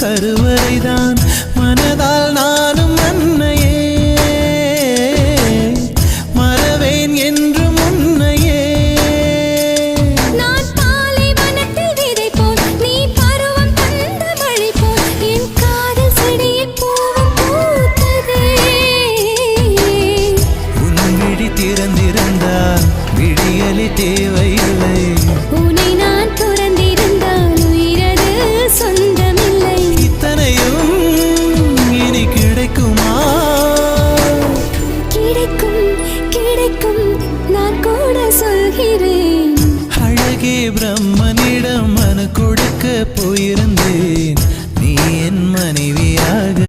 கருவறைதான் மனதால் நானும் அன்னையே மறவேன் என்று முன்னையே நான் பாலைவனத்தில் விதை போல் நீ பருவம் தந்த மழை போல் என் காதல் செடியில் பூவும் பூத்ததே உன் விழி திறந்திருந்தால் விடியலை தேவையில்லை உன்னை நான் துறந்திருந்தால் உயிரது சொந்தமில்லை இத்தனையும் இனி கிடைக்குமா கிடைக்கும் கிடைக்கும் நான் கூட சொல்கிறேன் அழகே பிரம்மனிடம் மனு கொடுக்க போயிருந்த